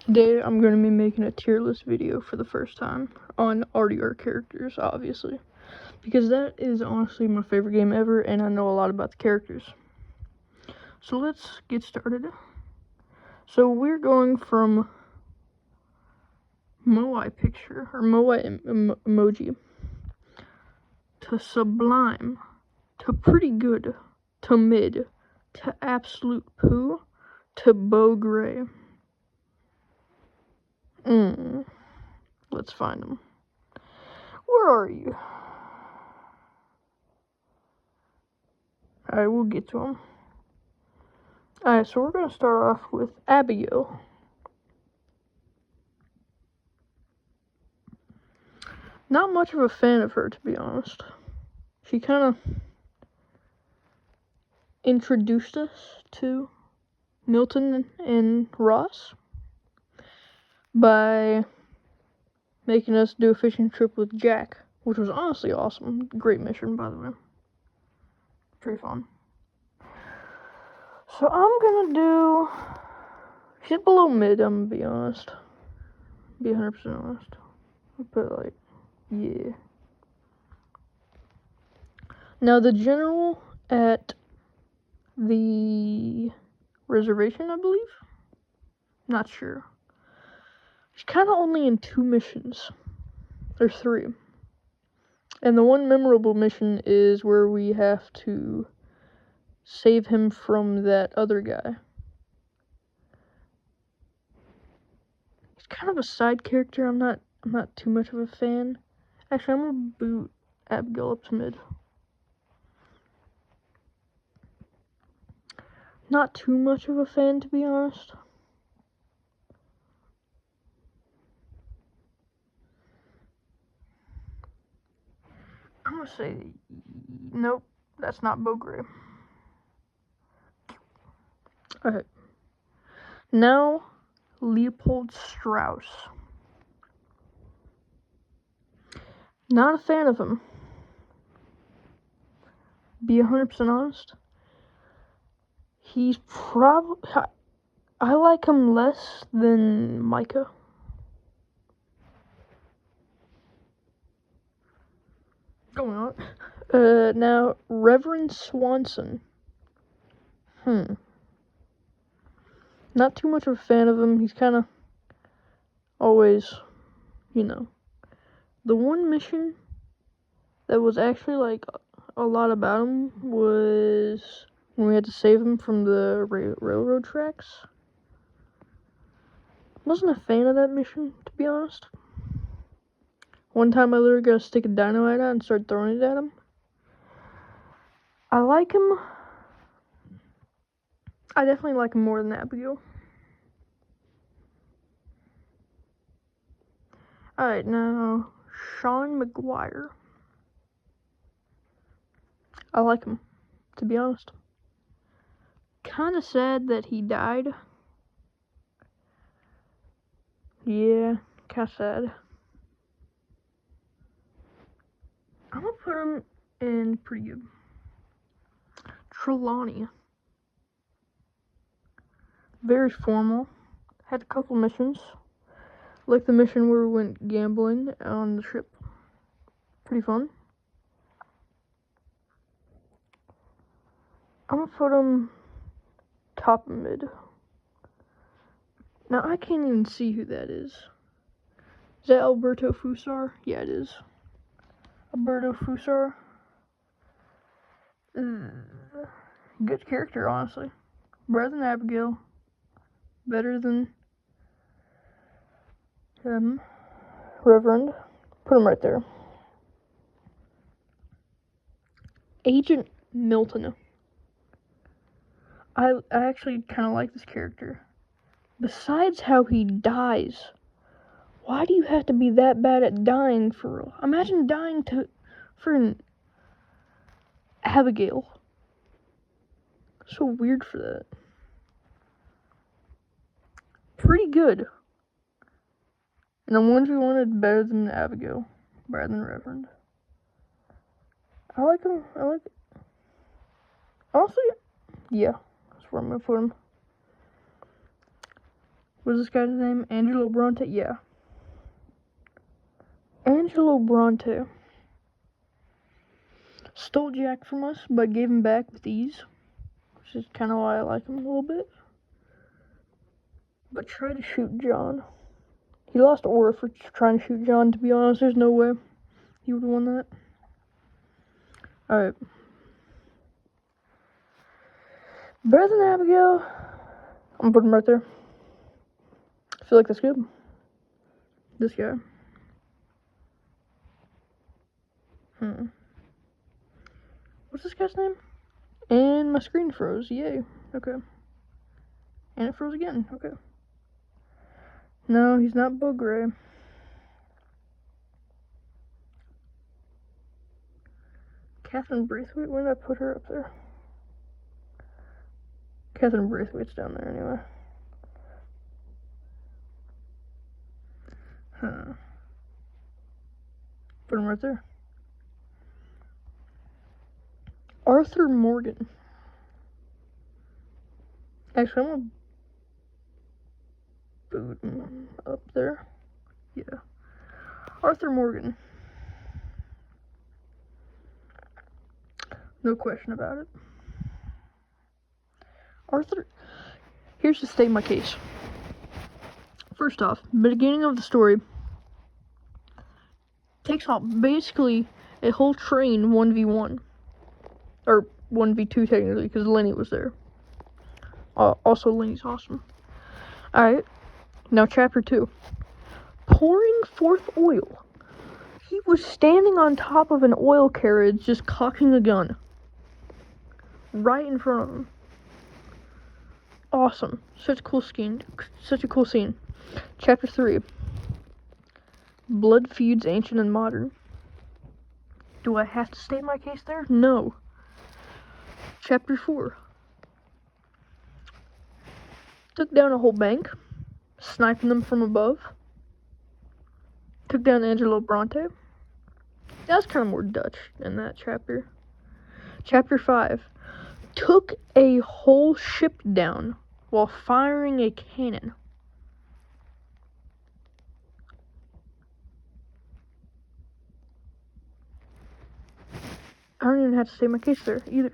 Today I'm going to be making a tier list video for the first time on RDR characters, obviously, because that is honestly my favorite game ever and I know a lot about the characters. So let's get started. So we're going from Moai picture, or Moai emoji, to sublime, to pretty good, to mid, to absolute poo, to bow gray. Let's find him. Where are you? Alright, we'll get to him. Alright, so we're going to start off with Abigail. Not much of a fan of her, to be honest. She kind of introduced us to Milton and Ross by making us do a fishing trip with Jack, which was honestly awesome. Great mission, by the way. Pretty fun. So I'm gonna do... She's below mid, I'm gonna be honest. Be 100% honest. But, like, yeah. Now, the general at the reservation, I believe? Not sure. She's kind of only in 2 missions. Or 3. And the one memorable mission is where we have to save him from that other guy. He's kind of a side character. I'm not too much of a fan. Actually, I'm gonna boot Abigail up to mid. Not too much of a fan, to be honest. I'm gonna say, nope, that's not Bogre. Alright. Now, Leopold Strauss. Not a fan of him. Be 100% honest. He's probably... I like him less than Micah. Going on. Now, Reverend Swanson. Not too much of a fan of him. He's kind of always, the one mission that was actually, like, a lot about him was when we had to save him from the railroad tracks. Wasn't a fan of that mission, to be honest. One time I literally got to stick a dynamite out and start throwing it at him. I like him. I definitely like him more than Abigail. Alright, now, Sean McGuire. I like him, to be honest. Kinda sad that he died. Yeah, kinda sad. I'm gonna put him in pretty good. Trelawney. Very formal. Had a couple missions. Like the mission where we went gambling on the ship. Pretty fun. I'm gonna put him top mid. Now I can't even see who that is. Is that Alberto Fusar? Yeah, it is. Alberto Fusar. Good character, honestly. Better than Abigail. Better than Reverend. Put him right there. Agent Milton. I actually kind of like this character. Besides how he dies. Why do you have to be that bad at dying for real? Imagine dying for an Abigail. So weird for that. Pretty good. And I'm wondering if wanted better than Abigail. Better than Reverend. I like him. I like it. Honestly, yeah. That's where I'm gonna put him. What's this guy's name? Angelo Bronte? Yeah. Angelo Bronte stole Jack from us, but gave him back with ease, which is kind of why I like him a little bit. But tried to shoot John. He lost aura for trying to shoot John, to be honest. There's no way he would have won that. Alright. Better than Abigail. I'm gonna put him right there. I feel like that's good. This guy. What's this guy's name? And my screen froze. Yay. Okay. And it froze again. Okay. No, he's not Bug Ray. Catherine Braithwaite? Where did I put her up there? Catherine Braithwaite's down there anyway. Put him right there. Arthur Morgan. Actually, I'm gonna boot him up there. Yeah. Arthur Morgan. No question about it. Arthur, here's to state my case. First off, beginning of the story takes off basically a whole train 1v1. Or 1v2 technically, because Lenny was there. Also, Lenny's awesome. Alright, now chapter 2. Pouring forth oil. He was standing on top of an oil carriage just cocking a gun. Right in front of him. Awesome. Such a cool scene. Chapter 3. Blood feuds ancient and modern. Do I have to state my case there? No. Chapter 4. Took down a whole bank, sniping them from above. Took down Angelo Bronte. That was kind of more Dutch in that chapter. Chapter 5. Took a whole ship down while firing a cannon. I don't even have to state my case there either.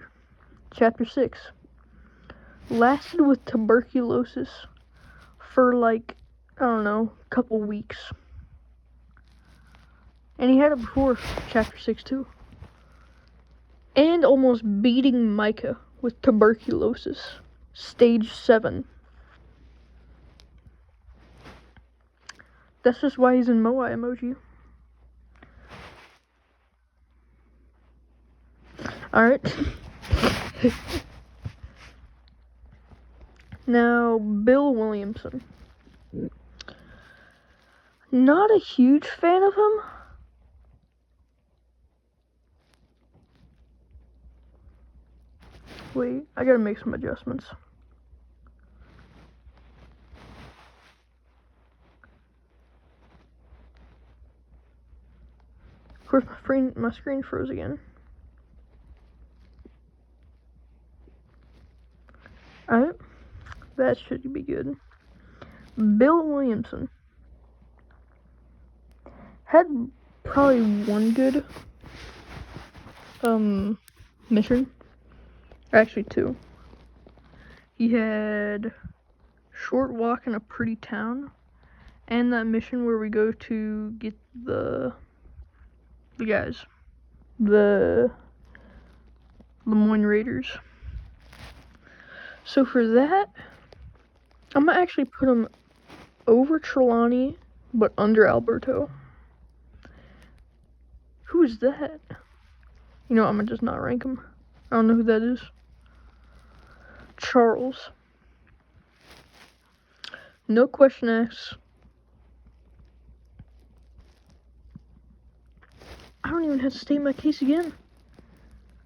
Chapter 6. Lasted with tuberculosis for like, I don't know, a couple weeks. And he had it before chapter 6 too. And almost beating Micah with tuberculosis. Stage 7. That's just why he's in Moai emoji. Alright. Now, Bill Williamson. Not a huge fan of him. Wait, I gotta make some adjustments. Of course, my screen froze again. Alright, that should be good. Bill Williamson had probably one good mission. Actually, two. He had Short Walk in a Pretty Town, and that mission where we go to get the guys, the Lemoyne Raiders. So for that, I'm gonna actually put him over Trelawney, but under Alberto. Who is that? You know, I'm gonna just not rank him. I don't know who that is. Charles. No question asked. I don't even have to state my case again.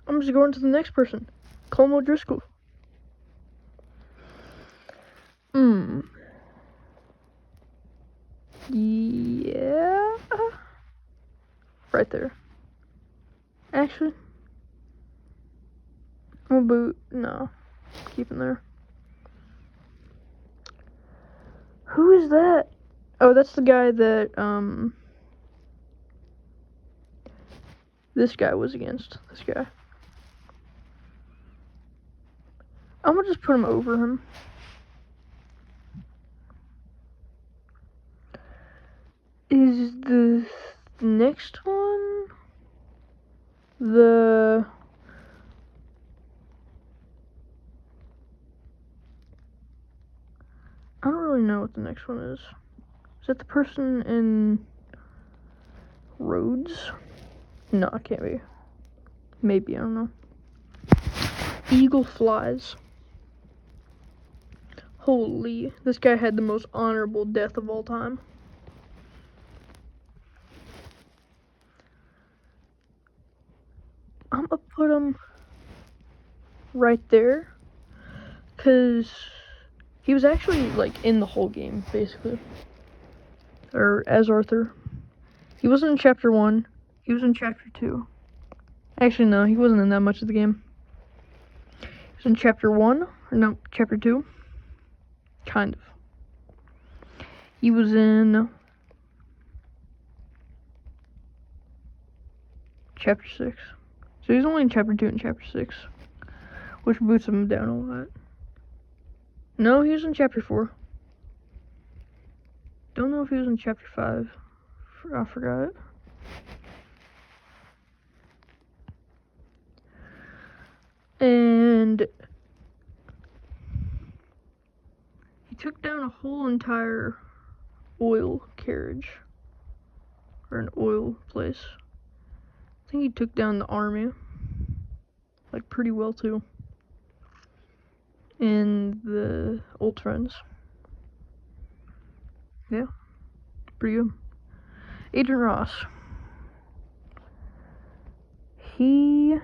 I'm just going to the next person. Colm O'Driscoll. Yeah. Right there. Actually, I'm gonna boot. No. Keep him there. Who is that? Oh, that's the guy that, this guy was against. This guy. I'm gonna just put him over him. Is the next one the... I don't really know what the next one is. Is that the person in Rhodes? No, it can't be. Maybe, I don't know. Eagle flies. Holy, this guy had the most honorable death of all time. I'm gonna put him right there, because he was actually, like, in the whole game, basically. Or, as Arthur. He wasn't in Chapter 1, he was in Chapter 2. Actually, no, he wasn't in that much of the game. He was in Chapter 1, or no, Chapter 2. Kind of. He was in Chapter 6. So he's only in Chapter 2 and Chapter 6. Which boots him down a lot. No, he was in Chapter 4. Don't know if he was in Chapter 5. I forgot. And he took down a whole entire oil carriage. Or an oil place. I think he took down the army. Like, pretty well, too. And the old friends. Yeah. Pretty good. Agent Ross. I'm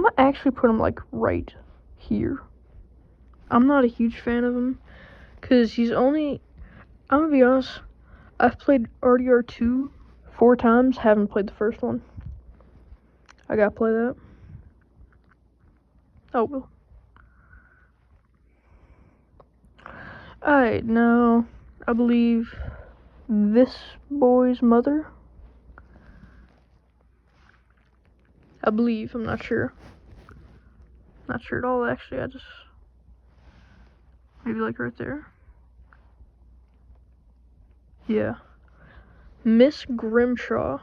gonna actually put him, like, right here. I'm not a huge fan of him, because he's only... I'm gonna be honest, I've played RDR2 4 times, haven't played the first one. I gotta play that. Oh, well. Alright, now, I believe this boy's mother. I believe, I'm not sure. Not sure at all, actually, I just... Maybe, like, right there. Yeah. Miss Grimshaw.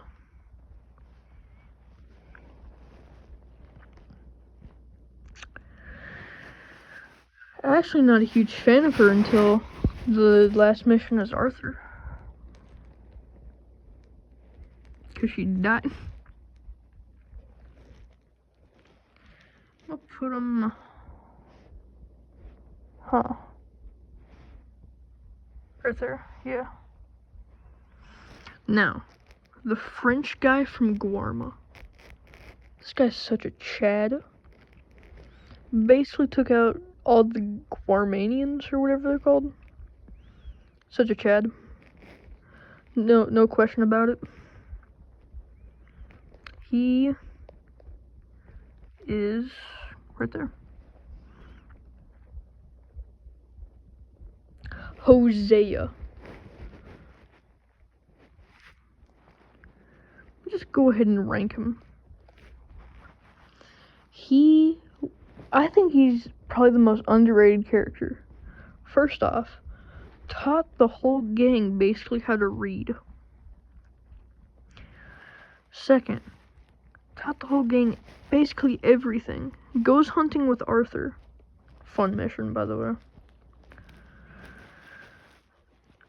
I'm actually not a huge fan of her until the last mission as Arthur. Because she died. I'll put him... Huh. Right there, yeah. Now, the French guy from Guarma. This guy's such a Chad. Basically took out all the Guarmanians, or whatever they're called. Such a Chad. No question about it. He is right there. Hosea. Just go ahead and rank him. I think he's probably the most underrated character. First off, taught the whole gang basically how to read. Second, taught the whole gang basically everything. Goes hunting with Arthur. Fun mission, by the way.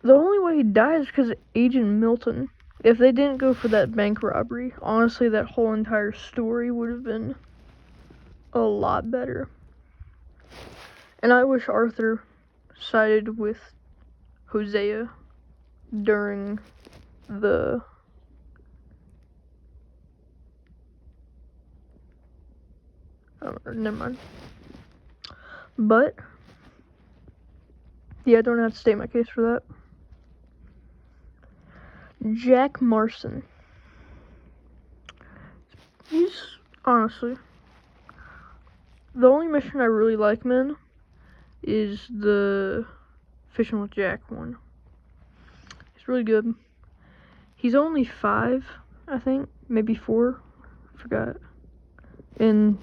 The only way he dies is because of Agent Milton. If they didn't go for that bank robbery, honestly, that whole entire story would have been a lot better. And I wish Arthur sided with Hosea during the... never mind. But, yeah, I don't have to state my case for that. Jack Marson. He's, honestly, The only mission I really like, man, is the Fishing with Jack one. It's really good. He's only 5, I think, maybe 4, forgot, in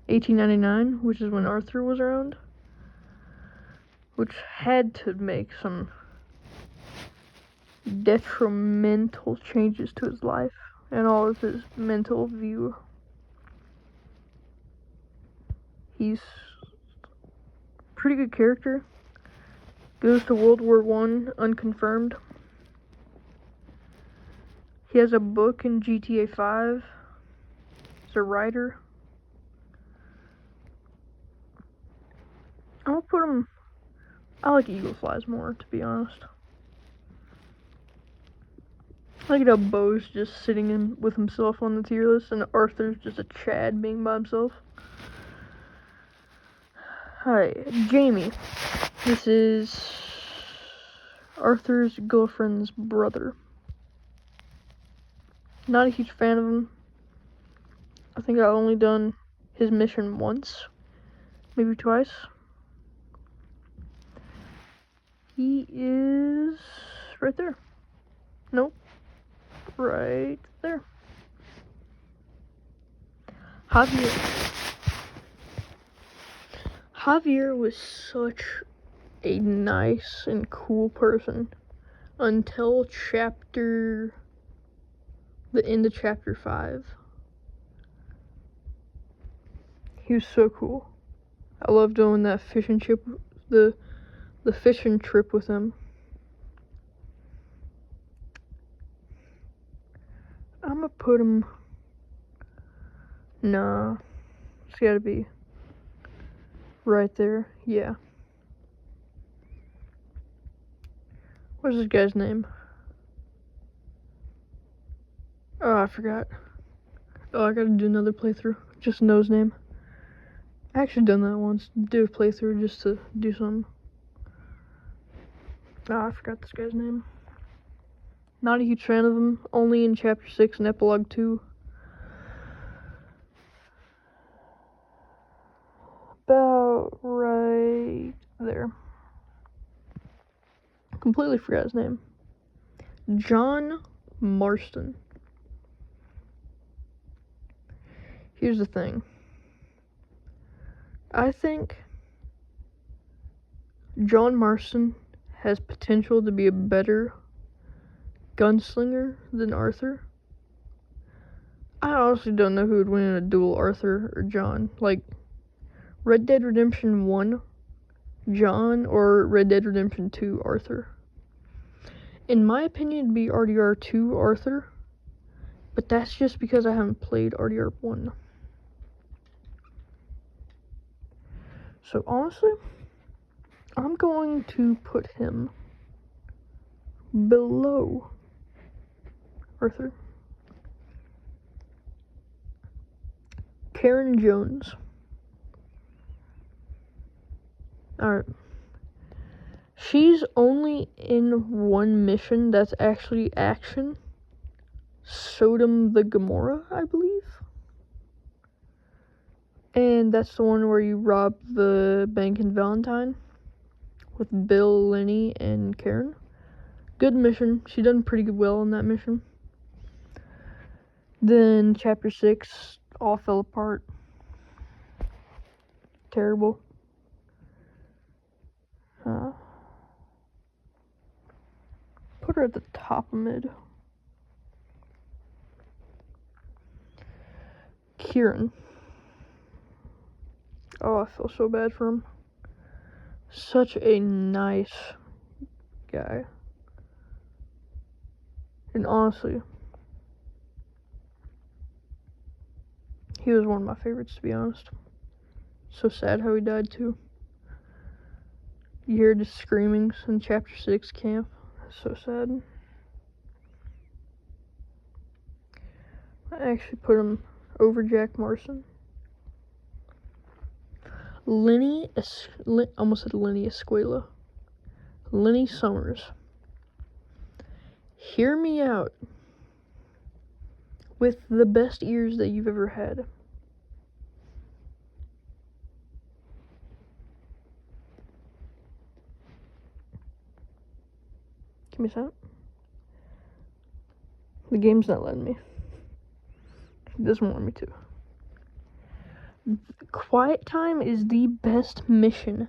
1899, which is when Arthur was around, which had to make some detrimental changes to his life and all of his mental view. He's a pretty good character. Goes to World War I, unconfirmed. He has a book in GTA 5. He's a writer. I'll put him... I like Eagle Flies more, to be honest. I like how Bo's just sitting with himself on the tier list, and Arthur's just a Chad being by himself. Hi, Jamie. This is Arthur's girlfriend's brother. Not a huge fan of him. I think I've only done his mission once, maybe twice. He is right there. Nope. Right there. Javier was such a nice and cool person until the end of chapter 5. He was so cool. I loved doing that fishing trip, the fishing trip with him. I'm gonna put him. Nah, it's gotta be right there. Yeah. What's this guy's name? Oh, I forgot. Oh, I gotta do another playthrough. Just know his name. I actually done that once. Do a playthrough just to do something. Oh, I forgot this guy's name. Not a huge fan of him. Only in chapter 6 and epilogue 2. About right there. Completely forgot his name. John Marston. Here's the thing. I think John Marston has potential to be a better gunslinger than Arthur. I honestly don't know who would win in a duel, Arthur or John. Like, Red Dead Redemption 1, John, or Red Dead Redemption 2, Arthur. In my opinion, it'd be RDR 2, Arthur. But that's just because I haven't played RDR 1. So honestly, I'm going to put him below Arthur. Karen Jones. Alright. She's only in one mission that's actually action. Sodom the Gomorrah, I believe. And that's the one where you rob the bank in Valentine with Bill, Lenny, and Karen. Good mission. She done pretty well in that mission. Then chapter 6 all fell apart. Terrible. Put her at the top of mid. Kieran. Oh, I feel so bad for him. Such a nice guy. And honestly, he was one of my favorites, to be honest. So sad how he died, too. You hear the screamings in chapter 6 camp. So sad. I actually put him over Jack Marston. Almost said Lenny Escuela. Lenny Summers. Hear me out. With the best ears that you've ever had. Give me a second. The game's not letting me. It doesn't want me to. Quiet Time is the best mission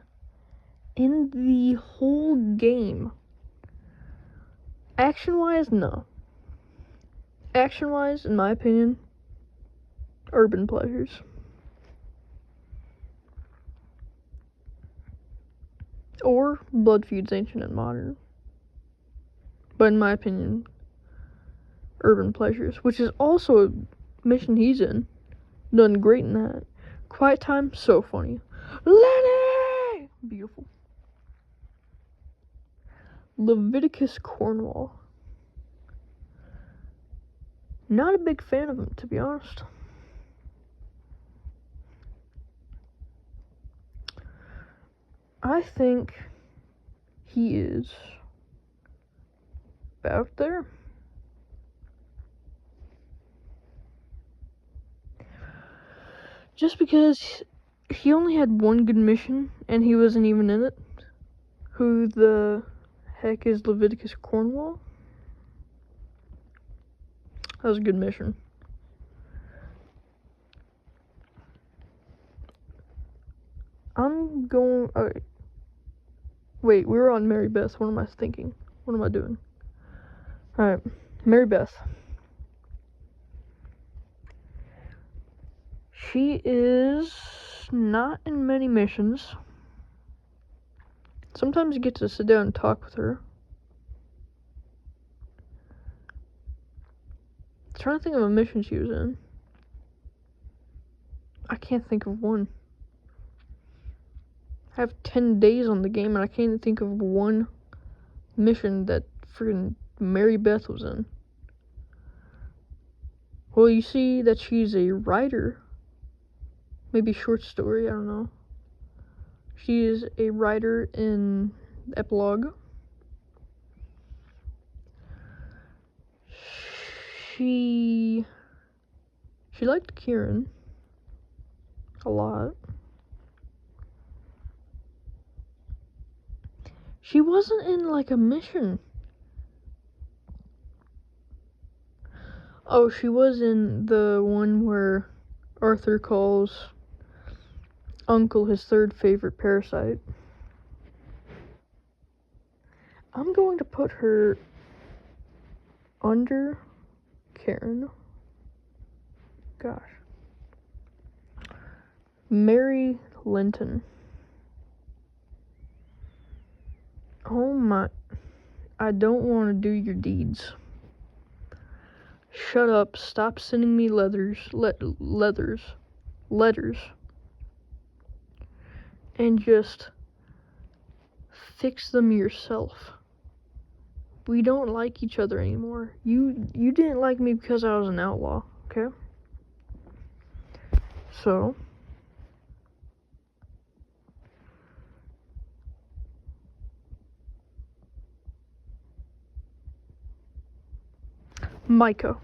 in the whole game. Action-wise, no. Action-wise, in my opinion, Urban Pleasures. Or Blood Feuds Ancient and Modern. But in my opinion, Urban Pleasures, which is also a mission he's in. Done great in that. Quiet Time, so funny. Lenny! Beautiful. Leviticus Cornwall. Not a big fan of him, to be honest. I think he is about there. Just because he only had one good mission and he wasn't even in it. Who the heck is Leviticus Cornwall? That was a good mission. I'm going... Alright. Wait, we were on Mary Beth. What am I thinking? What am I doing? Alright. Mary Beth. She is not in many missions. Sometimes you get to sit down and talk with her. I'm trying to think of a mission she was in. I can't think of one. I have 10 days on the game and I can't think of one mission that friggin' Mary Beth was in. Well, you see that she's a writer. Maybe short story, I don't know. She is a writer in Epilogue. She liked Kieran a lot. She wasn't in like a mission. Oh, she was in the one where Arthur calls Uncle his third favorite parasite. I'm going to put her under Karen. Gosh. Mary Linton. Oh my. I don't want to do your deeds. Shut up. Stop sending me letters. And just fix them yourself. We don't like each other anymore. You didn't like me because I was an outlaw, okay? So Micah.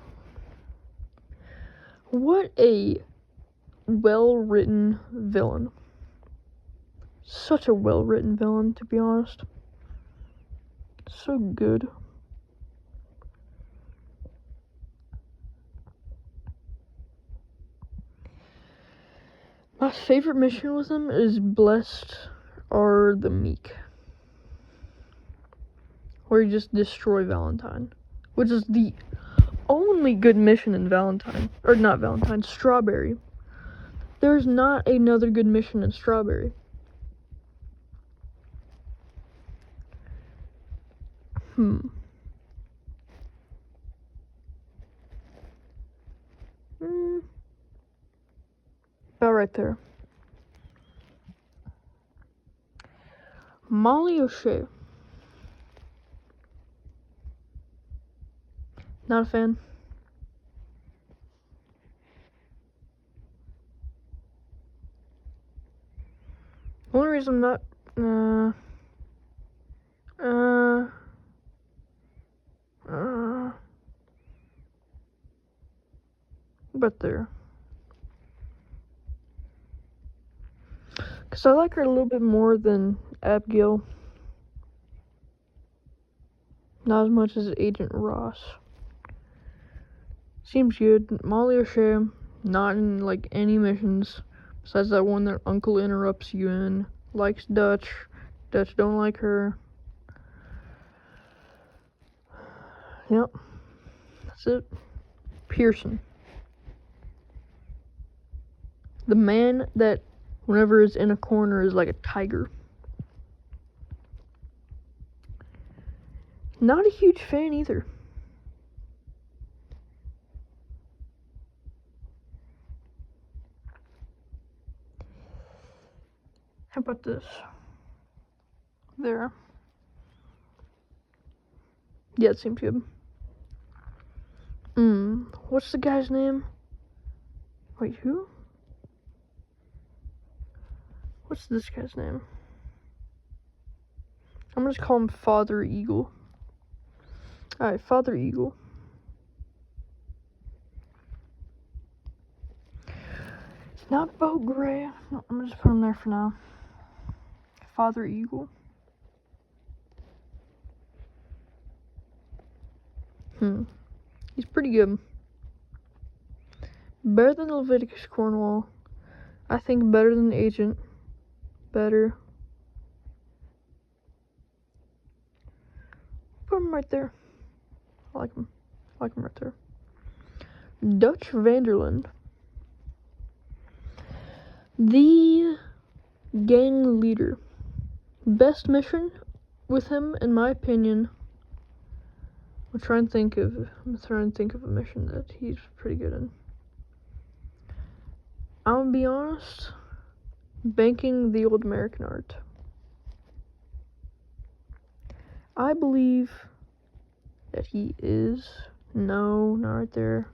What a well-written villain. Such a well-written villain, to be honest. So good. My favorite mission with him is Blessed Are the Meek. Where you just destroy Valentine. Which is the only good mission in Valentine. Or not Valentine, Strawberry. There's not another good mission in Strawberry. About right there. Molly O'Shea. Not a fan. The only reason I'm not, but there. Because I like her a little bit more than Abigail. Not as much as Agent Ross. Seems good. Molly O'Shea, not in, like, any missions. Besides that one that Uncle interrupts you in. Likes Dutch. Dutch don't like her. Yep. That's it. Pearson. The man that, whenever is in a corner, is like a tiger. Not a huge fan either. How about this? There. Yeah, it seems good. What's the guy's name? Wait, who? What's this guy's name? I'm gonna just call him Father Eagle. Alright, Father Eagle. It's not Bo Gray. No, I'm gonna just put him there for now. Father Eagle. He's pretty good. Better than Leviticus Cornwall. I think better than Agent. Better. Put him right there. I like him. I like him right there. Dutch Vanderland. The gang leader. Best mission with him, in my opinion. I'm trying to think of a mission that he's pretty good in. I'm gonna be honest. Banking the Old American Art. I believe that he is. No, not right there.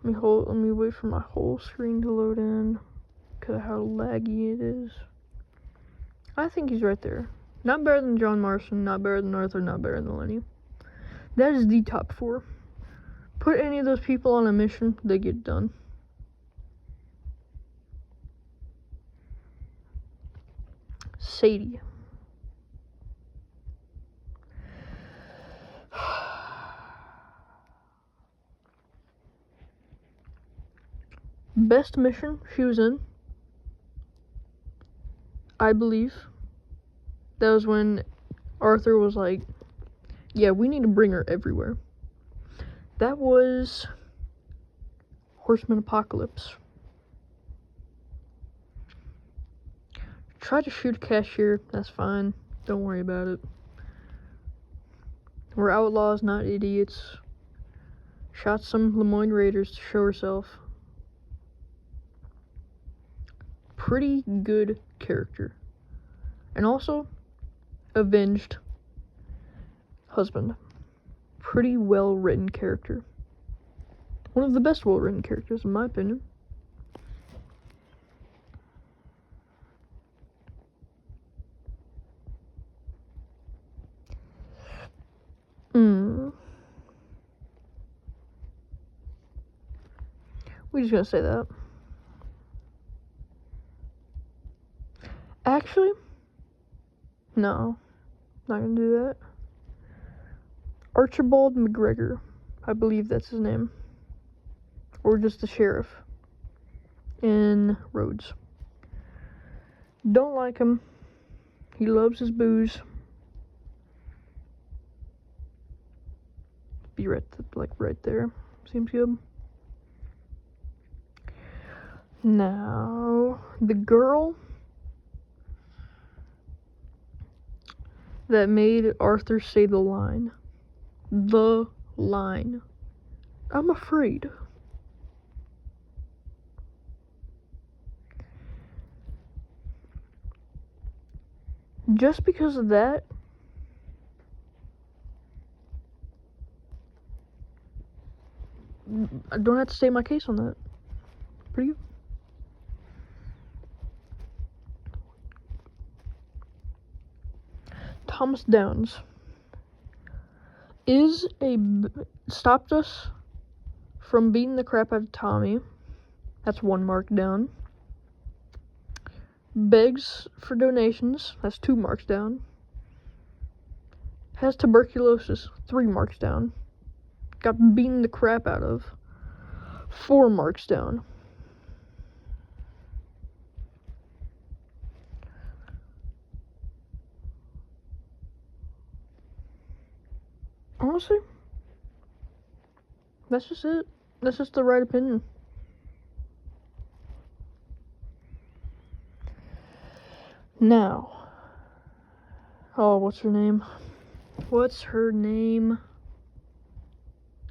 Let me wait for my whole screen to load in because of how laggy it is. I think he's right there. Not better than John Marston, not better than Arthur, not better than Lenny. That is the top 4. Put any of those people on a mission, they get done. Sadie. Best mission she was in, I believe. That was when Arthur was like, yeah, we need to bring her everywhere. That was Horseman Apocalypse. Tried to shoot a cashier, that's fine. Don't worry about it. We're outlaws, not idiots. Shot some Lemoyne Raiders to show herself. Pretty good character. And also, avenged husband. Pretty well written character. One of the best well written characters, in my opinion. We're just gonna say that. Actually, no, not gonna do that. Archibald McGregor, I believe that's his name. Or just the sheriff in Rhodes. Don't like him. He loves his booze. Be right there. Seems good. Now, the girl that made Arthur say the line. The line. I'm afraid. Just because of that, I don't have to state my case on that. Pretty good. Thomas Downs stopped us from beating the crap out of Tommy. That's 1 mark down. Begs for donations. That's 2 marks down. Has tuberculosis, 3 marks down. Got beaten the crap out of, 4 marks down. Honestly, that's just it. That's just the right opinion. Now, oh, what's her name? What's her name?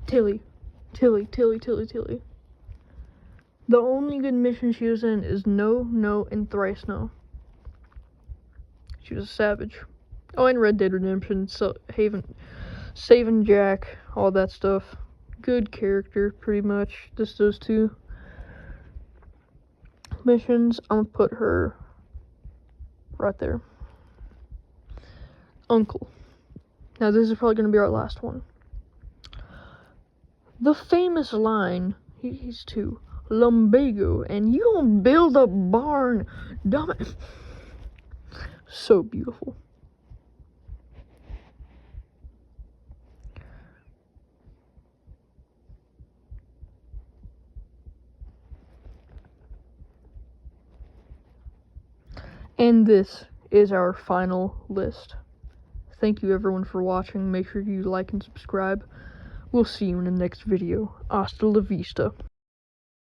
Tilly. The only good mission she was in is No, No, and Thrice No. She was a savage. Oh, and Red Dead Redemption, so Saving Jack, all that stuff. Good character, pretty much. Just those 2 missions. I'm gonna put her right there. Uncle. Now this is probably gonna be our last one. The famous line, he's to lumbago, and you gonna build a barn, dumb it. So beautiful. And this is our final list. Thank you everyone for watching. Make sure you like and subscribe. We'll see you in the next video. Hasta la vista.